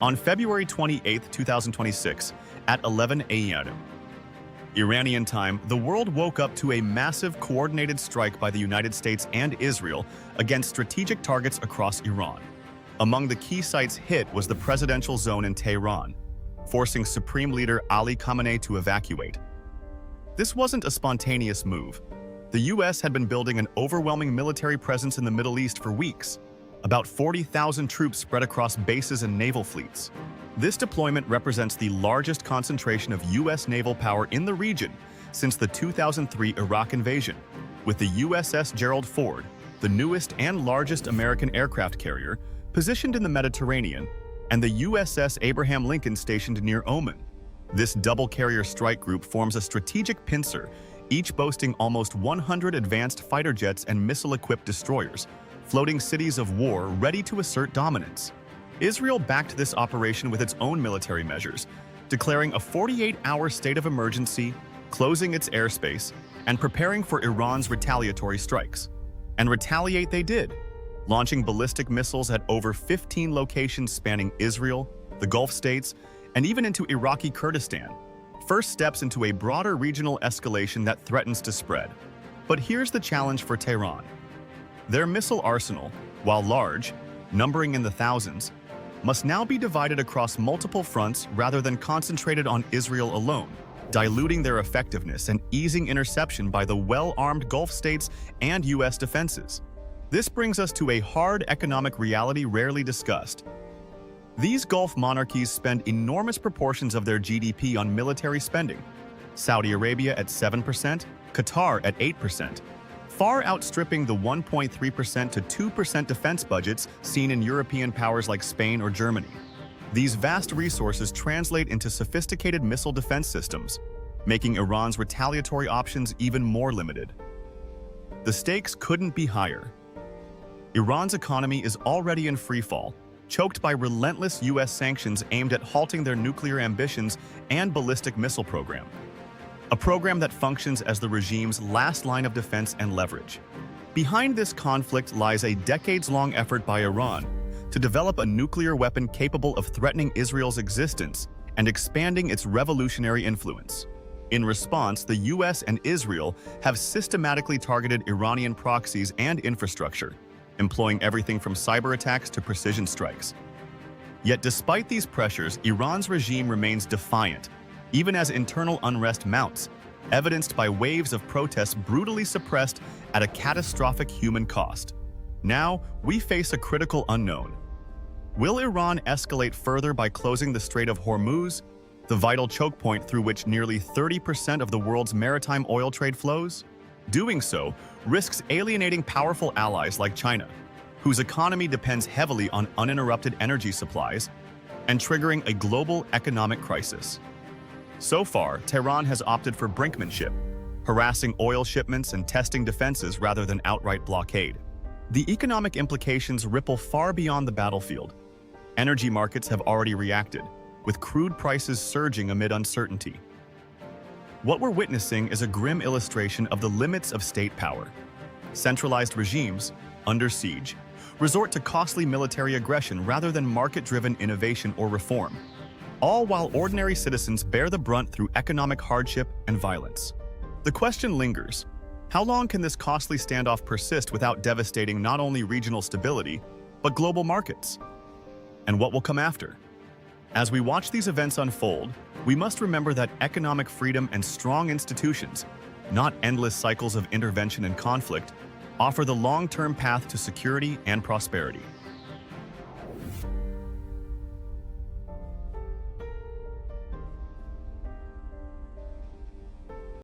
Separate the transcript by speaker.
Speaker 1: On February 28, 2026, at 11 a.m. Iranian time, the world woke up to a massive coordinated strike by the United States and Israel against strategic targets across Iran. Among the key sites hit was the presidential zone in Tehran, forcing Supreme Leader Ali Khamenei to evacuate. This wasn't a spontaneous move. The U.S. had been building an overwhelming military presence in the Middle East for weeks, about 40,000 troops spread across bases and naval fleets. This deployment represents the largest concentration of U.S. naval power in the region since the 2003 Iraq invasion, with the USS Gerald Ford, the newest and largest American aircraft carrier, positioned in the Mediterranean, and the USS Abraham Lincoln stationed near Oman. This double-carrier strike group forms a strategic pincer, each boasting almost 100 advanced fighter jets and missile-equipped destroyers, floating cities of war ready to assert dominance. Israel backed this operation with its own military measures, declaring a 48-hour state of emergency, closing its airspace, and preparing for Iran's retaliatory strikes. And retaliate they did, launching ballistic missiles at over 15 locations spanning Israel, the Gulf states, and even into Iraqi Kurdistan. First steps into a broader regional escalation that threatens to spread. But here's the challenge for Tehran. Their missile arsenal, while large, numbering in the thousands, must now be divided across multiple fronts rather than concentrated on Israel alone, diluting their effectiveness and easing interception by the well-armed Gulf states and U.S. defenses. This brings us to a hard economic reality rarely discussed. These Gulf monarchies spend enormous proportions of their GDP on military spending. Saudi Arabia at 7%, Qatar at 8%, far outstripping the 1.3% to 2% defense budgets seen in European powers like Spain or Germany. These vast resources translate into sophisticated missile defense systems, making Iran's retaliatory options even more limited. The stakes couldn't be higher. Iran's economy is already in freefall, choked by relentless U.S. sanctions aimed at halting their nuclear ambitions and ballistic missile program. A program that functions as the regime's last line of defense and leverage. Behind this conflict lies a decades-long effort by Iran to develop a nuclear weapon capable of threatening Israel's existence and expanding its revolutionary influence. In response, the U.S. and Israel have systematically targeted Iranian proxies and infrastructure, employing everything from cyber attacks to precision strikes. Yet despite these pressures, Iran's regime remains defiant, even as internal unrest mounts, evidenced by waves of protests brutally suppressed at a catastrophic human cost. Now, we face a critical unknown. Will Iran escalate further by closing the Strait of Hormuz, the vital choke point through which nearly 30% of the world's maritime oil trade flows? Doing so risks alienating powerful allies like China, whose economy depends heavily on uninterrupted energy supplies, and triggering a global economic crisis. So far, Tehran has opted for brinkmanship, harassing oil shipments and testing defenses rather than outright blockade. The economic implications ripple far beyond the battlefield. Energy markets have already reacted, with crude prices surging amid uncertainty. What we're witnessing is a grim illustration of the limits of state power. Centralized regimes, under siege, resort to costly military aggression rather than market-driven innovation or reform, all while ordinary citizens bear the brunt through economic hardship and violence. The question lingers: how long can this costly standoff persist without devastating not only regional stability, but global markets? And what will come after? As we watch these events unfold, we must remember that economic freedom and strong institutions, not endless cycles of intervention and conflict, offer the long-term path to security and prosperity.